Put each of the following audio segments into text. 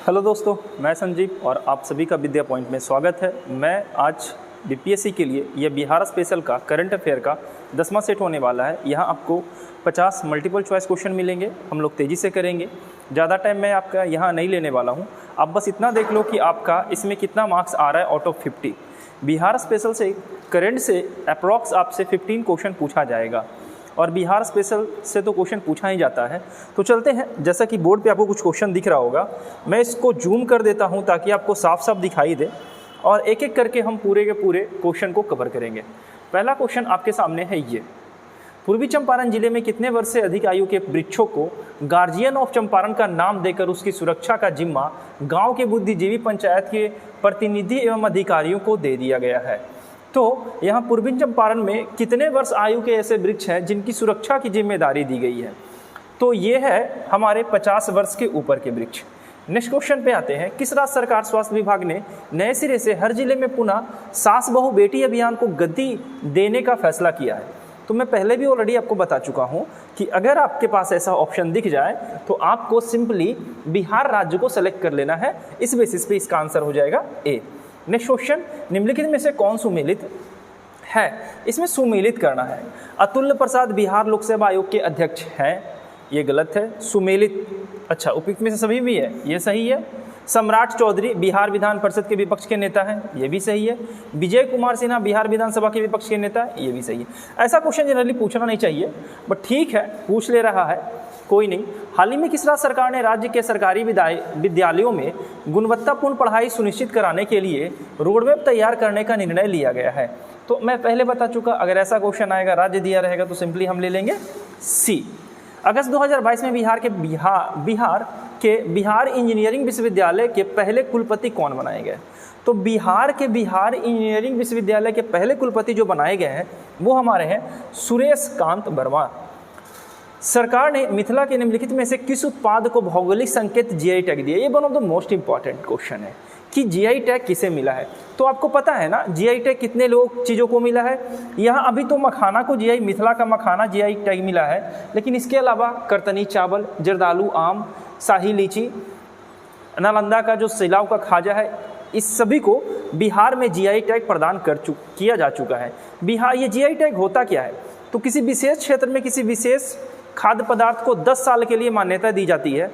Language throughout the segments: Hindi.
हेलो दोस्तों, मैं संजीव और आप सभी का विद्या पॉइंट में स्वागत है। मैं आज बीपीएससी के लिए यह बिहार स्पेशल का करंट अफेयर का 10वां सेट होने वाला है। यहाँ आपको 50 मल्टीपल चॉइस क्वेश्चन मिलेंगे। हम लोग तेज़ी से करेंगे, ज़्यादा टाइम मैं आपका यहाँ नहीं लेने वाला हूँ। आप बस इतना देख लो कि आपका इसमें कितना मार्क्स आ रहा है आउट ऑफ 50। बिहार स्पेशल से करंट से अप्रॉक्स आपसे 15 क्वेश्चन पूछा जाएगा और बिहार स्पेशल से तो क्वेश्चन पूछा ही जाता है। तो चलते हैं, जैसा कि बोर्ड पे आपको कुछ क्वेश्चन दिख रहा होगा, मैं इसको जूम कर देता हूं ताकि आपको साफ साफ दिखाई दे और एक एक करके हम पूरे के पूरे क्वेश्चन को कवर करेंगे। पहला क्वेश्चन आपके सामने है ये, पूर्वी चंपारण जिले में कितने वर्ष से अधिक आयु के वृक्षों को गार्जियन ऑफ चंपारण का नाम देकर उसकी सुरक्षा का जिम्मा गाँव के बुद्धिजीवी पंचायत के प्रतिनिधि एवं अधिकारियों को दे दिया गया है। तो यहाँ पूर्वी चंपारण में कितने वर्ष आयु के ऐसे वृक्ष हैं जिनकी सुरक्षा की जिम्मेदारी दी गई है? तो ये है हमारे 50 वर्ष के ऊपर के वृक्ष। नेक्स्ट क्वेश्चन पे आते हैं, किस राज्य सरकार स्वास्थ्य विभाग ने नए सिरे से हर जिले में पुनः सास बहू बेटी अभियान को गति देने का फैसला किया है? तो मैं पहले भी ऑलरेडी आपको बता चुका हूँ कि अगर आपके पास ऐसा ऑप्शन दिख जाए तो आपको सिंपली बिहार राज्य को सेलेक्ट कर लेना है। इस बेसिस पे इसका आंसर हो जाएगा ए। नेक्स्ट क्वेश्चन, निम्नलिखित में से कौन सुमेलित है? इसमें सुमेलित करना है। अतुल्य प्रसाद बिहार लोक सेवा आयोग के अध्यक्ष हैं, ये गलत है। सुमेलित, अच्छा उपयुक्त में से सभी भी है, ये सही है। सम्राट चौधरी बिहार विधान परिषद के विपक्ष के नेता हैं, ये भी सही है। विजय कुमार सिन्हा बिहार विधानसभा के विपक्ष के नेता है, ये भी सही है। ऐसा क्वेश्चन जनरली पूछना नहीं चाहिए, बट ठीक है, पूछ ले रहा है, कोई नहीं। हाल ही में किस राज्य सरकार ने राज्य के सरकारी विद्यालयों में गुणवत्तापूर्ण पढ़ाई सुनिश्चित कराने के लिए रोडमैप तैयार करने का निर्णय लिया गया है? तो मैं पहले बता चुका, अगर ऐसा क्वेश्चन आएगा राज्य दिया रहेगा तो सिंपली हम ले लेंगे सी। अगस्त 2022 में बिहार के बिहार इंजीनियरिंग विश्वविद्यालय के पहले कुलपति कौन बनाए गए? तो बिहार के बिहार इंजीनियरिंग विश्वविद्यालय के पहले कुलपति जो बनाए गए हैं वो हमारे हैं सुरेश कांत वर्मा। सरकार ने मिथिला के निम्नलिखित में से किस उत्पाद को भौगोलिक संकेत जीआई टैग दिया? ये one of the most important question है कि जीआई टैग किसे मिला है। तो आपको पता है ना जीआई टैग कितने लोग चीज़ों को मिला है। यहाँ अभी तो मखाना को जीआई, मिथिला का मखाना जीआई टैग मिला है, लेकिन इसके अलावा करतनी चावल, जर्दालू आम, शाही लीची, नालंदा का जो सिलाव का खाजा है, इस सभी को बिहार में जीआई टैग प्रदान किया जा चुका है। बिहार, ये जीआई टैग होता क्या है? तो किसी विशेष क्षेत्र में किसी विशेष खाद्य पदार्थ को 10 साल के लिए मान्यता दी जाती है,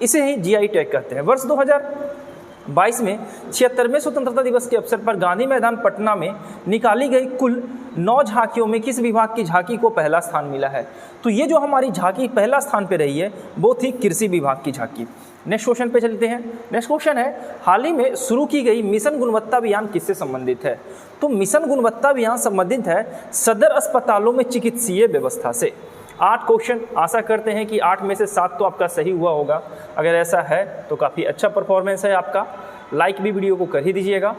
इसे ही जीआई टैग कहते हैं। वर्ष 2022 में 76वें स्वतंत्रता दिवस के अवसर पर गांधी मैदान पटना में निकाली गई कुल 9 झांकियों में किस विभाग की झांकी को पहला स्थान मिला है? तो ये जो हमारी झांकी पहला स्थान पे रही है वो थी कृषि विभाग की झांकी। नेक्स्ट क्वेश्चन पे चलते हैं। नेक्स्ट क्वेश्चन है, हाल ही में शुरू की गई मिशन गुणवत्ता अभियान किससे संबंधित है? तो मिशन गुणवत्ता अभियान संबंधित है सदर अस्पतालों में चिकित्सीय व्यवस्था से। 8 क्वेश्चन, आशा करते हैं कि 8 में से 7 तो आपका सही हुआ होगा। अगर ऐसा है तो काफ़ी अच्छा परफॉर्मेंस है आपका। लाइक भी वीडियो को कर ही दीजिएगा।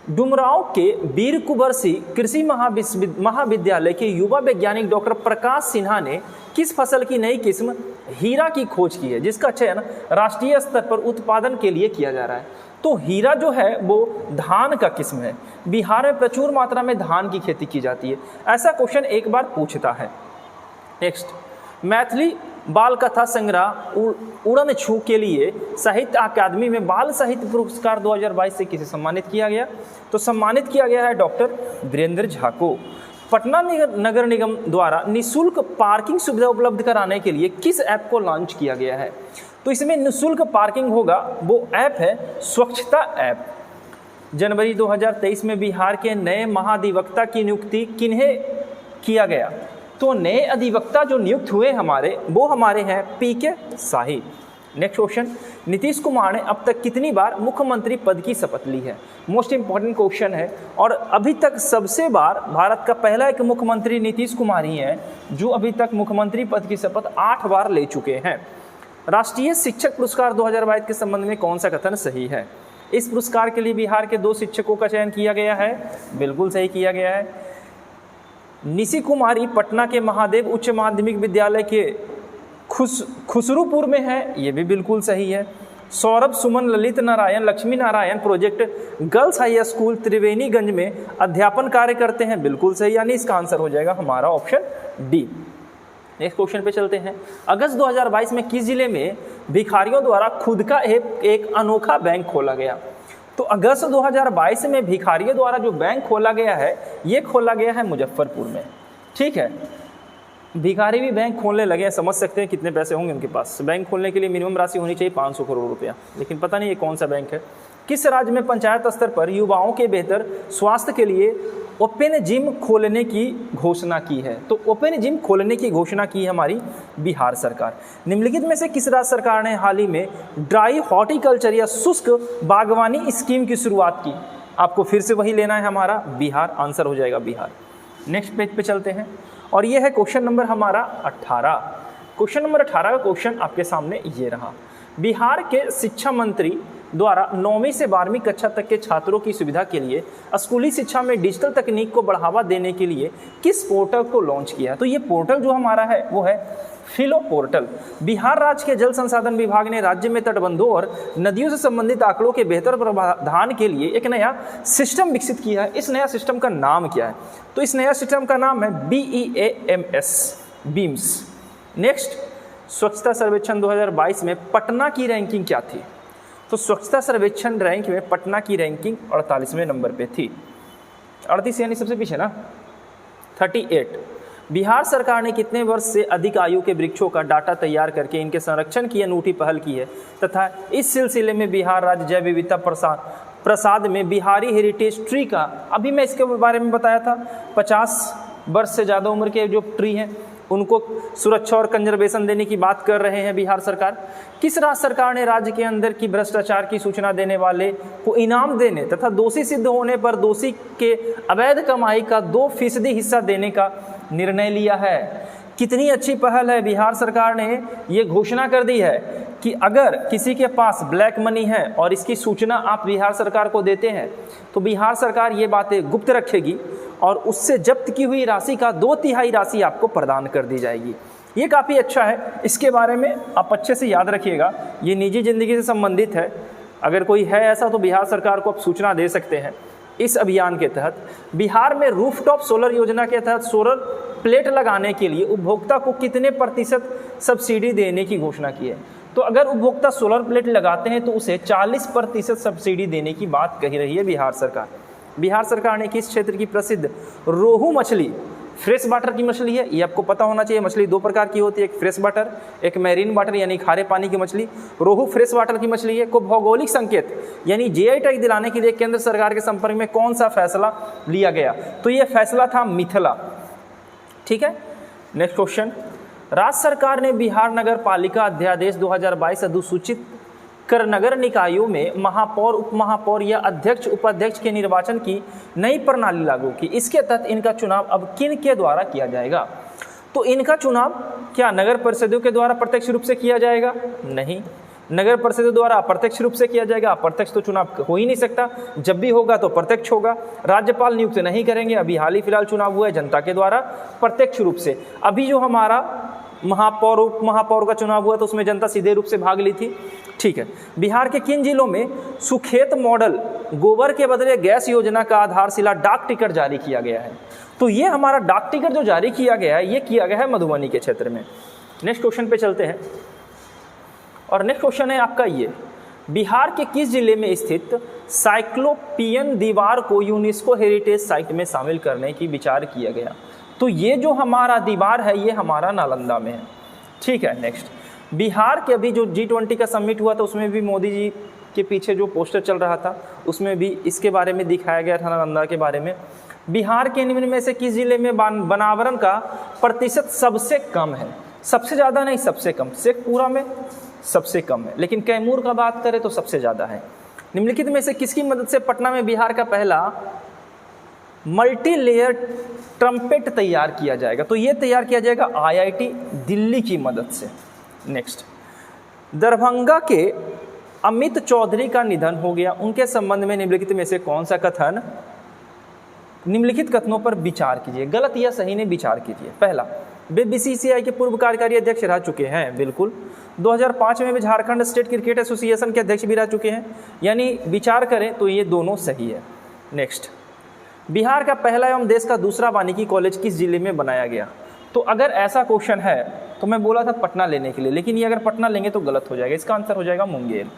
डुमरांव के वीर कुंवर सिंह कृषि महाविद्यालय के युवा वैज्ञानिक डॉक्टर प्रकाश सिन्हा ने किस फसल की नई किस्म हीरा की खोज की है, जिसका चयन राष्ट्रीय स्तर पर उत्पादन के लिए किया जा रहा है? तो हीरा जो है वो धान का किस्म है। बिहार में प्रचुर मात्रा में धान की खेती की जाती है। ऐसा क्वेश्चन एक बार पूछता है। नेक्स्ट, मैथिली बाल कथा संग्रह उड़न छू के लिए साहित्य अकादमी में बाल साहित्य पुरस्कार 2022 से किसे सम्मानित किया गया? तो सम्मानित किया गया है डॉक्टर वीरेंद्र झा को। पटना नगर निगम द्वारा निःशुल्क पार्किंग सुविधा उपलब्ध कराने के लिए किस ऐप को लॉन्च किया गया है? तो इसमें निःशुल्क पार्किंग होगा, वो ऐप है स्वच्छता ऐप। जनवरी 2023 में बिहार के नए महाधिवक्ता की नियुक्ति किन्हें किया गया? तो नए अधिवक्ता जो नियुक्त हुए हमारे, वो हमारे हैं पीके शाही। नेक्स्ट क्वेश्चन, नीतीश कुमार ने अब तक कितनी बार मुख्यमंत्री पद की शपथ ली है? मोस्ट इंपॉर्टेंट क्वेश्चन है और अभी तक सबसे बार भारत का पहला एक मुख्यमंत्री नीतीश कुमार ही हैं जो अभी तक मुख्यमंत्री पद की शपथ 8 बार ले चुके हैं। राष्ट्रीय शिक्षक पुरस्कार 2022 के संबंध में कौन सा कथन सही है? इस पुरस्कार के लिए बिहार के 2 शिक्षकों का चयन किया गया है, बिल्कुल सही किया गया है। निशी कुमारी पटना के महादेव उच्च माध्यमिक विद्यालय के खुसरूपुर में है, ये भी बिल्कुल सही है। Saurabh Suman Lalit Narayan Lakshmi Narayan project girls high school Triveniganj में अध्यापन कार्य करते हैं, बिल्कुल सही, यानी इसका आंसर हो जाएगा हमारा ऑप्शन डी। नेक्स्ट क्वेश्चन पे चलते हैं। अगस्त 2022 में किस जिले में भिखारियों द्वारा खुद का एक अनोखा बैंक खोला गया? तो अगस्त 2022 में भिखारियों द्वारा जो बैंक खोला गया है, ये खोला गया है मुजफ्फरपुर में। ठीक है, भिखारी भी बैंक खोलने लगे हैं, समझ सकते हैं कितने पैसे होंगे उनके पास। बैंक खोलने के लिए मिनिमम राशि होनी चाहिए 500 करोड़ रुपया, लेकिन पता नहीं ये कौन सा बैंक है। किस राज्य में पंचायत स्तर पर युवाओं के बेहतर स्वास्थ्य के लिए ओपन जिम खोलने की घोषणा की है? तो ओपन जिम खोलने की घोषणा की है हमारी बिहार सरकार। निम्नलिखित में से किस राज्य सरकार ने हाल ही में ड्राई हॉर्टिकल्चर या शुष्क बागवानी स्कीम की शुरुआत की? आपको फिर से वही लेना है, हमारा बिहार आंसर हो जाएगा, बिहार। नेक्स्ट पेज पे चलते हैं और ये है क्वेश्चन नंबर हमारा 18। क्वेश्चन नंबर 18 का क्वेश्चन आपके सामने ये रहा। बिहार के शिक्षा मंत्री द्वारा 9वीं से 12वीं कक्षा तक के छात्रों की सुविधा के लिए स्कूली शिक्षा में डिजिटल तकनीक को बढ़ावा देने के लिए किस पोर्टल को लॉन्च किया है? तो ये पोर्टल जो हमारा है वो है फिलो पोर्टल। बिहार राज्य के जल संसाधन विभाग ने राज्य में तटबंधों और नदियों से संबंधित आंकड़ों के बेहतर प्रावधान के लिए एक नया सिस्टम विकसित किया है। इस नया सिस्टम का नाम क्या है? तो इस नया सिस्टम का नाम है बीम्स। नेक्स्ट, स्वच्छता सर्वेक्षण 2022 में पटना की रैंकिंग क्या थी? तो स्वच्छता सर्वेक्षण रैंक में पटना की रैंकिंग 48वें नंबर पे थी। 38 यानी सबसे पीछे ना, 38। बिहार सरकार ने कितने वर्ष से अधिक आयु के वृक्षों का डाटा तैयार करके इनके संरक्षण की अनूठी पहल की है तथा इस सिलसिले में बिहार राज्य जैव विविधता प्रसाद में बिहारी हेरिटेज ट्री का, अभी मैं इसके बारे में बताया था, 50 वर्ष से ज़्यादा उम्र के जो ट्री हैं उनको सुरक्षा और कंजर्वेशन देने की बात कर रहे हैं बिहार सरकार। किस राज्य सरकार ने राज्य के अंदर की भ्रष्टाचार की सूचना देने वाले को इनाम देने तथा दोषी सिद्ध होने पर दोषी के अवैध कमाई का 2% हिस्सा देने का निर्णय लिया है? कितनी अच्छी पहल है। बिहार सरकार ने ये घोषणा कर दी है कि अगर किसी के पास ब्लैक मनी है और इसकी सूचना आप बिहार सरकार को देते हैं तो बिहार सरकार ये बातें गुप्त रखेगी और उससे जब्त की हुई राशि का 2/3 राशि आपको प्रदान कर दी जाएगी। ये काफ़ी अच्छा है, इसके बारे में आप अच्छे से याद रखिएगा। ये निजी ज़िंदगी से संबंधित है, अगर कोई है ऐसा तो बिहार सरकार को आप सूचना दे सकते हैं। इस अभियान के तहत बिहार में रूफटॉप सोलर योजना के तहत सोलर प्लेट लगाने के लिए उपभोक्ता को कितने % सब्सिडी देने की घोषणा की है? तो अगर उपभोक्ता सोलर प्लेट लगाते हैं तो उसे 40% सब्सिडी देने की बात कही रही है बिहार सरकार। बिहार सरकार ने किस क्षेत्र की प्रसिद्ध रोहू मछली, फ्रेश वाटर की मछली है, ये आपको पता होना चाहिए। मछली 2 प्रकार की होती है, एक फ्रेश वाटर, एक मैरीन वाटर यानी खारे पानी की मछली। रोहू फ्रेश वाटर की मछली है। को भौगोलिक संकेत यानी GI टैग दिलाने के लिए केंद्र सरकार के संपर्क में कौन सा फैसला लिया गया? तो ये फैसला था मिथिला। ठीक है, नेक्स्ट क्वेश्चन। राज्य सरकार ने बिहार नगर पालिका अध्यादेश 2022 अधिसूचित कर नगर निकायों में महापौर, उपमहापौर या अध्यक्ष उपाध्यक्ष के निर्वाचन की नई प्रणाली लागू की। इसके तहत इनका चुनाव अब किन के द्वारा किया जाएगा? तो इनका चुनाव क्या नगर परिषदों के द्वारा प्रत्यक्ष रूप से किया जाएगा? नहीं, नगर परिषदों द्वारा अप्रत्यक्ष रूप से किया जाएगा। अप्रत्यक्ष तो चुनाव हो ही नहीं सकता, जब भी होगा तो प्रत्यक्ष होगा। राज्यपाल नियुक्त नहीं करेंगे। अभी हाल ही फिलहाल चुनाव हुआ है जनता के द्वारा प्रत्यक्ष रूप से। अभी जो हमारा महापौर, उप महापौर का चुनाव हुआ तो उसमें जनता सीधे रूप से भाग ली थी। ठीक है, बिहार के किन जिलों में सुखेत मॉडल गोबर के बदले गैस योजना का आधारशिला डाक टिकट जारी किया गया है? तो ये हमारा डाक टिकट जो जारी किया गया है ये किया गया है मधुबनी के क्षेत्र में। नेक्स्ट क्वेश्चन पे चलते हैं और नेक्स्ट क्वेश्चन है आपका ये, बिहार के किस जिले में स्थित साइक्लोपियन दीवार को यूनेस्को हेरिटेज साइट में शामिल करने की विचार किया गया? तो ये जो हमारा दीवार है ये हमारा नालंदा में है। ठीक है, नेक्स्ट, बिहार के अभी जो G20 का समिट हुआ था उसमें भी मोदी जी के पीछे जो पोस्टर चल रहा था उसमें भी इसके बारे में दिखाया गया था, नालंदा के बारे में। बिहार के निम्न में से किस जिले में वनावरण का प्रतिशत सबसे कम है? सबसे ज़्यादा नहीं, सबसे कम। शेखपुरा में सबसे कम है, लेकिन कैमूर का बात करें तो सबसे ज़्यादा है। निम्नलिखित में से किसकी मदद से पटना में बिहार का पहला मल्टी लेयर ट्रम्पेट तैयार किया जाएगा? तो ये तैयार किया जाएगा IIT दिल्ली की मदद से। नेक्स्ट, दरभंगा के अमित चौधरी का निधन हो गया, उनके संबंध में निम्नलिखित में से कौन सा कथन, निम्नलिखित कथनों पर विचार कीजिए, गलत या सही ने विचार कीजिए। पहला, वे BCCI के पूर्व कार्यकारी अध्यक्ष रह चुके हैं, बिल्कुल। 2005 में वे झारखंड स्टेट क्रिकेट एसोसिएशन के अध्यक्ष भी रह चुके हैं, यानी विचार करें तो ये दोनों सही है। नेक्स्ट, बिहार का पहला एवं देश का दूसरा वानिकी कॉलेज किस जिले में बनाया गया? तो अगर ऐसा क्वेश्चन है तो मैं बोला था पटना लेने के लिए, लेकिन ये अगर पटना लेंगे तो गलत हो जाएगा। इसका आंसर हो जाएगा मुंगेर।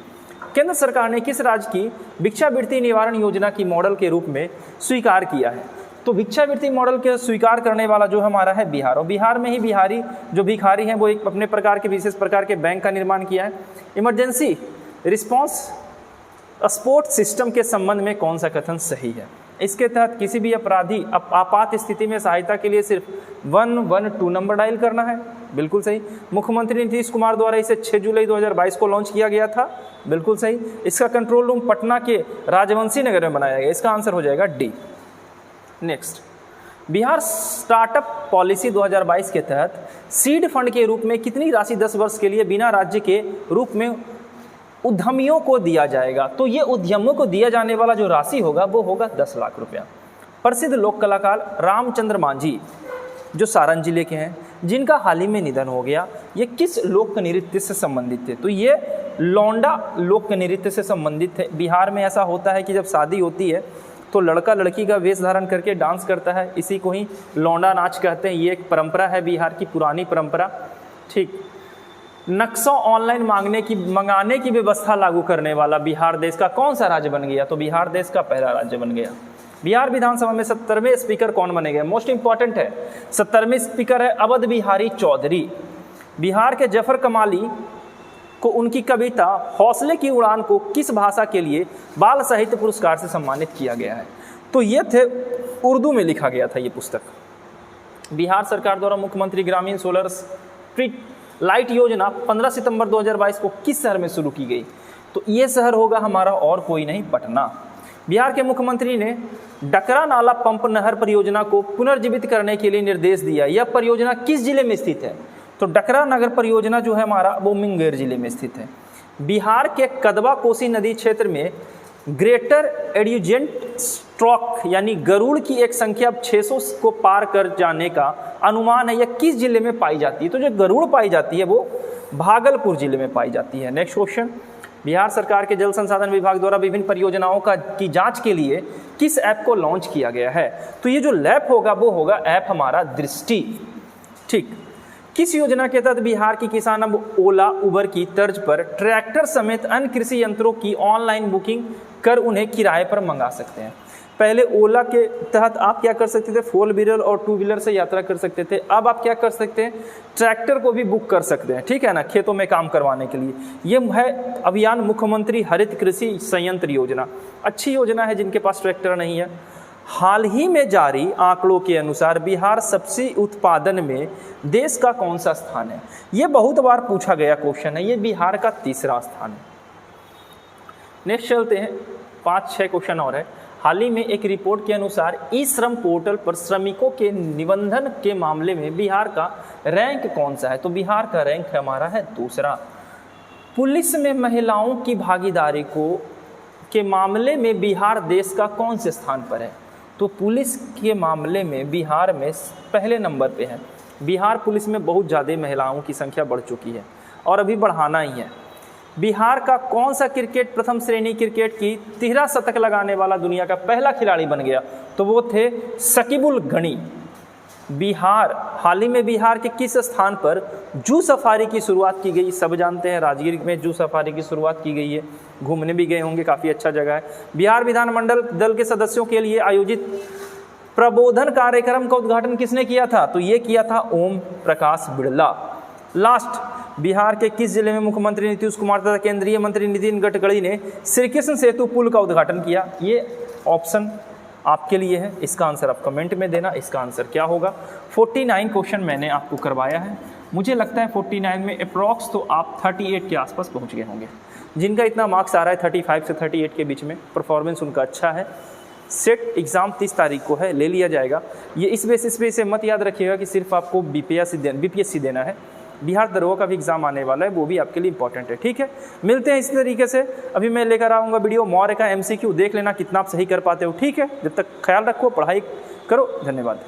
केंद्र सरकार ने किस राज्य की भिक्षावृत्ति निवारण योजना की मॉडल के रूप में स्वीकार किया है? तो भिक्षावृत्ति मॉडल के स्वीकार करने वाला जो हमारा है बिहार, और बिहार में ही बिहारी जो भिखारी हैं वो एक अपने प्रकार के विशेष प्रकार के बैंक का निर्माण किया है। इमरजेंसी रिस्पांस सपोर्ट सिस्टम के संबंध में कौन सा कथन सही है? इसके तहत किसी भी अपराधी आपात स्थिति में सहायता के लिए सिर्फ 112 नंबर डायल करना है, बिल्कुल सही। मुख्यमंत्री नीतीश कुमार द्वारा इसे 6 जुलाई 2022 को लॉन्च किया गया था, बिल्कुल सही। इसका कंट्रोल रूम पटना के राजवंशी नगर में बनाया गया, इसका आंसर हो जाएगा D. Next, Bihar startup policy 2022 के तहत सीड फंड के रूप में कितनी राशि 10 वर्ष के लिए बिना राज्य के रूप में उद्यमियों को दिया जाएगा? तो ये उद्यमियों को दिया जाने वाला जो राशि होगा वो होगा 10 लाख रुपया। प्रसिद्ध लोक कलाकार रामचंद्र मांझी जो सारण जिले के हैं, जिनका हाल ही में निधन हो गया, ये किस लोक नृत्य से संबंधित थे? तो ये लौंडा लोक नृत्य से संबंधित है। बिहार में ऐसा होता है कि जब शादी होती है तो लड़का लड़की का वेश धारण करके डांस करता है, इसी को ही लौंडा नाच कहते हैं। ये एक परंपरा है बिहार की, पुरानी परंपरा। ठीक, नक्शा ऑनलाइन मंगाने की व्यवस्था लागू करने वाला बिहार देश का कौन सा राज्य बन गया? तो बिहार देश का पहला राज्य बन गया। बिहार विधानसभा में 70वें स्पीकर कौन बने गए? मोस्ट इंपॉर्टेंट है, 70वें स्पीकर है अवध बिहारी चौधरी। बिहार के जफर कमाली को उनकी कविता हौसले की उड़ान को किस भाषा के लिए बाल साहित्य पुरस्कार से सम्मानित किया गया है? तो ये थे, उर्दू में लिखा गया था ये पुस्तक। बिहार सरकार द्वारा मुख्यमंत्री ग्रामीण सोलर स्ट्रीट लाइट योजना 15 सितंबर 2022 को किस शहर में शुरू की गई? तो ये शहर होगा हमारा और कोई नहीं, पटना। बिहार के मुख्यमंत्री ने डकरा नाला पंप नहर परियोजना को पुनर्जीवित करने के लिए निर्देश दिया। यह परियोजना किस जिले में स्थित है? तो डकरा नगर परियोजना जो है हमारा वो मुंगेर जिले में स्थित है। बिहार के कदवा कोसी नदी क्षेत्र में ग्रेटर एड्यूजेंट स्ट्रोक यानी गरुड़ की एक संख्या 600 को पार कर जाने का अनुमान है। यह किस जिले में पाई जाती है? तो जो गरुड़ पाई जाती है वो भागलपुर जिले में पाई जाती है। नेक्स्ट क्वेश्चन, बिहार सरकार के जल संसाधन विभाग द्वारा विभिन्न परियोजनाओं की जांच के लिए किस ऐप को लॉन्च किया गया है? तो ये जो लैब होगा वो होगा ऐप हमारा दृष्टि। ठीक, किस योजना के तहत बिहार के किसान अब ओला उबर की तर्ज पर ट्रैक्टर समेत अन्य कृषि यंत्रों की ऑनलाइन बुकिंग कर उन्हें किराए पर मंगा सकते हैं? पहले ओला के तहत आप क्या कर सकते थे, 4 व्हीलर और 2 व्हीलर से यात्रा कर सकते थे। अब आप क्या कर सकते हैं, ट्रैक्टर को भी बुक कर सकते हैं, ठीक है ना, खेतों में काम करवाने के लिए। ये है अभियान मुख्यमंत्री हरित कृषि संयंत्र योजना। अच्छी योजना है जिनके पास ट्रैक्टर नहीं है। हाल ही में जारी आंकड़ों के अनुसार बिहार सब्जी उत्पादन में देश का कौन सा स्थान है? ये बहुत बार पूछा गया क्वेश्चन है, ये बिहार का 3रा स्थान है। नेक्स्ट चलते हैं, 5-6 क्वेश्चन और है। हाल ही में एक रिपोर्ट के अनुसार ई श्रम पोर्टल पर श्रमिकों के निबंधन के मामले में बिहार का रैंक कौन सा है? तो बिहार का रैंक हमारा है 2रा। पुलिस में महिलाओं की भागीदारी के मामले में बिहार देश का कौन से स्थान पर है? तो पुलिस के मामले में बिहार में पहले नंबर पे है। बिहार पुलिस में बहुत ज़्यादा महिलाओं की संख्या बढ़ चुकी है और अभी बढ़ाना ही है। बिहार का कौन सा क्रिकेट प्रथम श्रेणी क्रिकेट की 13 शतक लगाने वाला दुनिया का पहला खिलाड़ी बन गया? तो वो थे शकीबुल गनी। बिहार, हाल ही में बिहार के किस स्थान पर जू सफारी की शुरुआत की गई? सब जानते हैं राजगीर में जू सफारी की शुरुआत की गई है, घूमने भी गए होंगे, काफ़ी अच्छा जगह है। बिहार विधानमंडल दल के सदस्यों के लिए आयोजित प्रबोधन कार्यक्रम का उद्घाटन किसने किया था? तो ये किया था ओम प्रकाश बिड़ला। लास्ट, बिहार के किस जिले में मुख्यमंत्री नीतीश कुमार तथा केंद्रीय मंत्री नितिन गडकरी ने श्री कृष्ण सेतु पुल का उद्घाटन किया? ये ऑप्शन आपके लिए है, इसका आंसर आप कमेंट में देना। इसका आंसर क्या होगा? 49 क्वेश्चन मैंने आपको करवाया है। मुझे लगता है 49 में अप्रॉक्स तो आप 38 के आसपास पहुंच गए होंगे। जिनका इतना मार्क्स आ रहा है 35 से 38 के बीच में, परफॉर्मेंस उनका अच्छा है। सेट एग्ज़ाम 30 तारीख को है, ले लिया जाएगा। ये इस बेसिस पे इसे मत याद रखिएगा कि सिर्फ आपको बीपीएससी देना है। बिहार दरोगा का भी एग्जाम आने वाला है, वो भी आपके लिए इंपॉर्टेंट है, ठीक है। मिलते हैं इसी तरीके से। अभी मैं लेकर आऊँगा वीडियो मौर्य का MCQ, देख लेना कितना आप सही कर पाते हो, ठीक है। जब तक ख्याल रखो, पढ़ाई करो, धन्यवाद।